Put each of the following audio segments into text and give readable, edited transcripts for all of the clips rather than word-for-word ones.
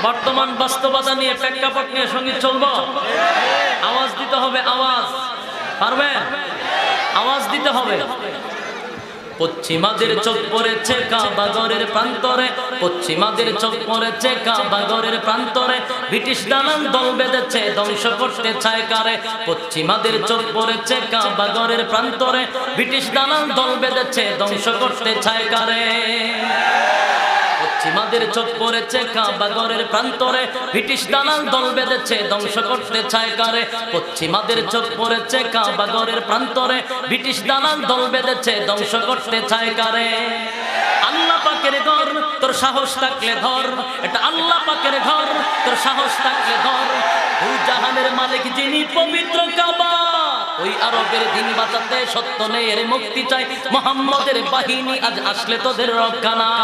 বর্তমান বাস্তবতা নিয়ে প্রেক্ষাপট নিয়ে সঙ্গীত চলবো। আওয়াজ দিতে হবে, আওয়াজ পারবে, আওয়াজ দিতে হবে। পশ্চিমাদের চোখ পড়েছে কাবাগরের প্রান্তরে, পশ্চিমাদের চোখ পড়েছে কাবাগরের প্রান্তরে, ব্রিটিশ দালাল দল বেঁধেছে ধ্বংস করতে চায় কারে। পশ্চিমাদের চোখ পড়েছে কাবাগরের প্রান্তরে, ব্রিটিশ দালাল দল বেঁধেছে ধ্বংস করতে চায় কারে। পশ্চিমাদের চোখ পড়েছে কাবাগরের প্রান্তরে, ব্রিটিশ দালাল দল বেঁধেছে ধ্বংস করতে চায় কারে। পশ্চিমাদের চোখ পড়েছে কাবাগরের প্রান্তরে, ব্রিটিশ দালাল দল বেঁধেছে ধ্বংস করতে চায় কারে। আল্লাহ পাকের ঘর, তোর সাহস থাকলে ধর, এটা আল্লাহ পাকের ঘর, তোর সাহস থাকলে ধর। দুই জাহানের মালিক যিনি, পবিত্র কাবা, ওই আরবের দিন বাঁচাতে সত্য নেই এর মুক্তি চাই। মুহাম্মদের বাহিনী আজ আসলে তোদের রক্ষা নাই।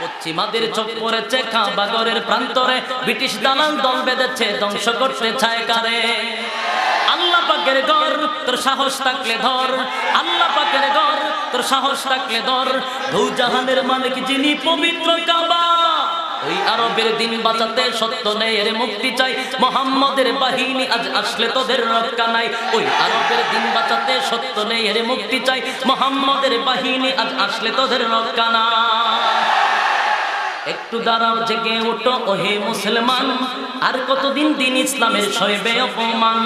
পশ্চিমাদের চোখ পড়েছে কাবাগরের প্রান্তরে, ব্রিটিশ দালাল দল বেঁধেছে ধ্বংস করতে চায় কারে। আল্লাহ পাকের ঘর, তোর সাহস থাকলে ধর, আল্লাহ পাকের ঘর, তোর সাহস থাকলে ধর। দুই জাহানের মালিক যিনি, পবিত্র কাবা, ওই আরবের দিন বাঁচাতে সত্য নেই এর মুক্তি চাই। মুহাম্মদের বাহিনী আজ আসলে তোদের রক্ষা নাই। ওই আরবের দিন বাঁচাতে সত্য নেই এর মুক্তি চাই। মুহাম্মদের বাহিনী আজ আসলে তোদের রক্ষা নাই। একটু দাঁড়াও, জেগে ওঠো ওহে মুসলমান, আর কতদিন দিন ইসলামের সইবে অপমান।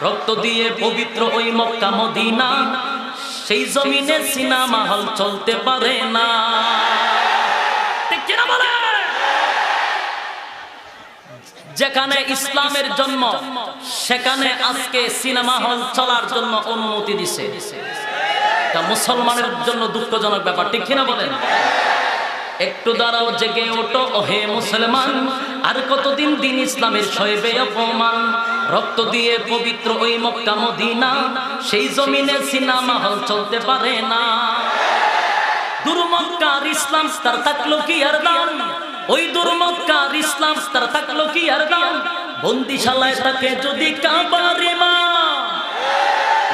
রক্ত দিয়ে পবিত্র ওই মক্কা মদিনা, সেই জমিনে সিনেমা হল চলতে পারে না। ঠিক কি না বলে? যেখানে ইসলামের জন্ম, সেখানে আজকে সিনেমা হল চলার জন্য অনুমতি দিছে। এটা মুসলমানের জন্য দুঃখজনক ব্যাপার। ঠিক কি না বলেন? একটু দাঁড়াও, জেগে ওঠো ওহে মুসলমান, আর কতদিন দিন ইসলামের সইবে অপমান। রক্ত দিয়ে পবিত্র ওই মক্কা মদিনা, সেই জমিনে সিনেমা হল চলতে পারে না। দুর্মক্কার ইসলাম তার থাকলো কি আর দাম, ওই দুর্মক্কার ইসলাম তার থাকলো কি আর দাম। বন্দিশালায় থাকে যদি কাবার ইমাম,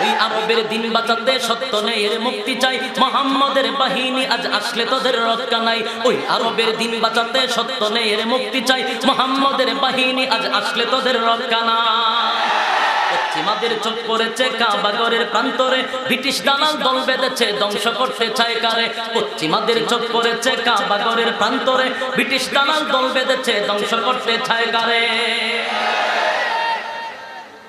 ওই আরবের দিন বাঁচাতে সত্য নেই এর মুক্তি চাই। মুহাম্মদের বাহিনী আজ আসলে তোদের রক্ষা নাই। ওই আরবের দিন বাঁচাতে সত্য নেই এর মুক্তি চাই। মুহাম্মদের বাহিনী আজ আসলে তোদের রক্ষা নাই। পশ্চিমাদের চোখ পড়েছে কাবাগরের প্রান্তরে, ব্রিটিশ দালাল দল বেঁধেছে ধ্বংস করতে চায় কারে। পশ্চিমাদের চোখ পড়েছে কাবাগরের প্রান্তরে, ব্রিটিশ দালাল দল বেঁধেছে ধ্বংস করতে চায় কারে।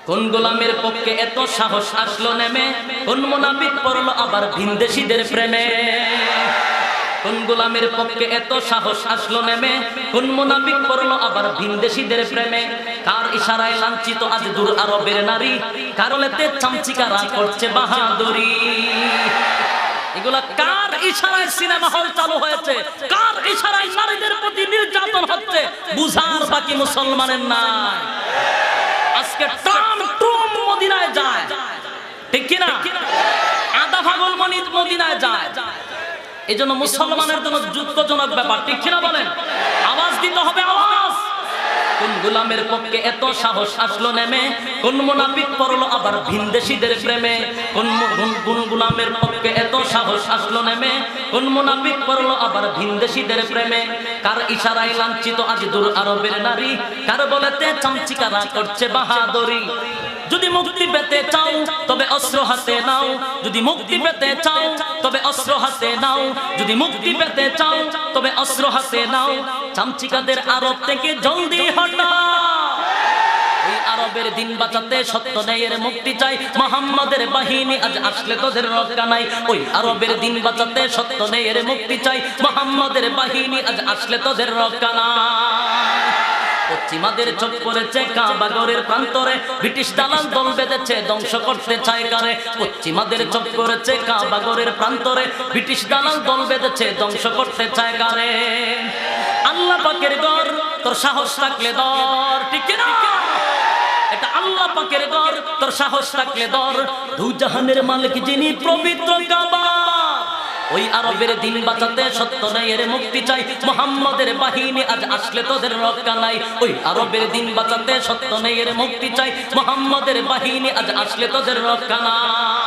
কোন গোলামের পক্ষে এত সাহস আসলো নেমে, কোন মুনাফিক পড়লো আবার ভিনদেশীদের প্রেমে। কোন গোলামের পক্ষে এত সাহস আসলো নেমে, কোন মুনাফিক পড়লো আবার ভিনদেশীদের প্রেমে। কার ইশারায় লাঞ্ছিত আজ দূর আরবের নারী, কারলেতে চামচিকারা করছে বাহাদুরি। এগুলা কার ইশারায় সিনেমা হল চালু হয়েছে, কার ইশারায় নারীদের প্রতি নির্যাতন হচ্ছে, বুঝার বাকি মুসলমানের নাই। আজকে টান টুম মদিনায় যায়, ঠিক কিনা? আধা পাগল মদিনায় যায়। এই জন্য মুসলমানের জন্য দুঃখজনক ব্যাপার। ঠিক কিনা বলেন? আওয়াজ দিতে হবে, আওয়াজ। কোন গোলামের পক্ষে এত সাহস আসলো নেমে, কোন মুনাফিক পড়লো আবার ভিনদেশীদের প্রেমে। কোন গোলামের পক্ষে এত সাহস আসলো নেমে, কোন মুনাফিক পড়লো আবার ভিনদেশীদের প্রেমে। কার ইশারায় লাঞ্ছিত আজ দূর আরবের নারী, কার বলেতে চামচিকারা করছে বাহাদুরি। যদি মুক্তি পেতে চাও তবে অস্ত্র হাতে নাও, যদি মুক্তি পেতে চাও তবে অস্ত্র হাতে নাও, যদি মুক্তি পেতে চাও তবে অস্ত্র হাতে নাও। চামচিকাদের আরব থেকে জলদি হটাও। ওই আরবের দিন বাঁচাতে সত্য ন্যায়ের মুক্তি চাই। মুহাম্মদের বাহিনী আজ আসলে তোদের রক্ষা নাই। ওই আরবের দিন বাঁচাতে সত্য ন্যায়ের মুক্তি চাই। মুহাম্মদের বাহিনী আজ আসলে তোদের রক্ষা নাই। পশ্চিমাদের চোখ পড়েছে কাবাগরের প্রান্তরে, ব্রিটিশ দালাল দল বেঁধেছে ধ্বংস করতে চায় কারে। পশ্চিমাদের চোখ পড়েছে কাবাগরের প্রান্তরে, ব্রিটিশ দালাল দল বেঁধেছে ধ্বংস করতে চায় কারে। আল্লাহ পাকের ঘর, তোর সাহস থাকলে ধর। ঠিক না? এটা আল্লাহ পাকের ঘর, তোর সাহস থাকলে ধর। দুই জাহানের মালিক যিনি, পবিত্র কাবা, ওই আরবের দিন বাঁচাতে সত্য ন্যায়ের মুক্তি চাই। মুহাম্মদের বাহিনী আজ আসলে তোদের রক্ষা নাই। ওই আরবের দিন বাঁচাতে সত্য ন্যায়ের মুক্তি চাই। মুহাম্মদের বাহিনী আজ আসলে তোদের রক্ষা নাই।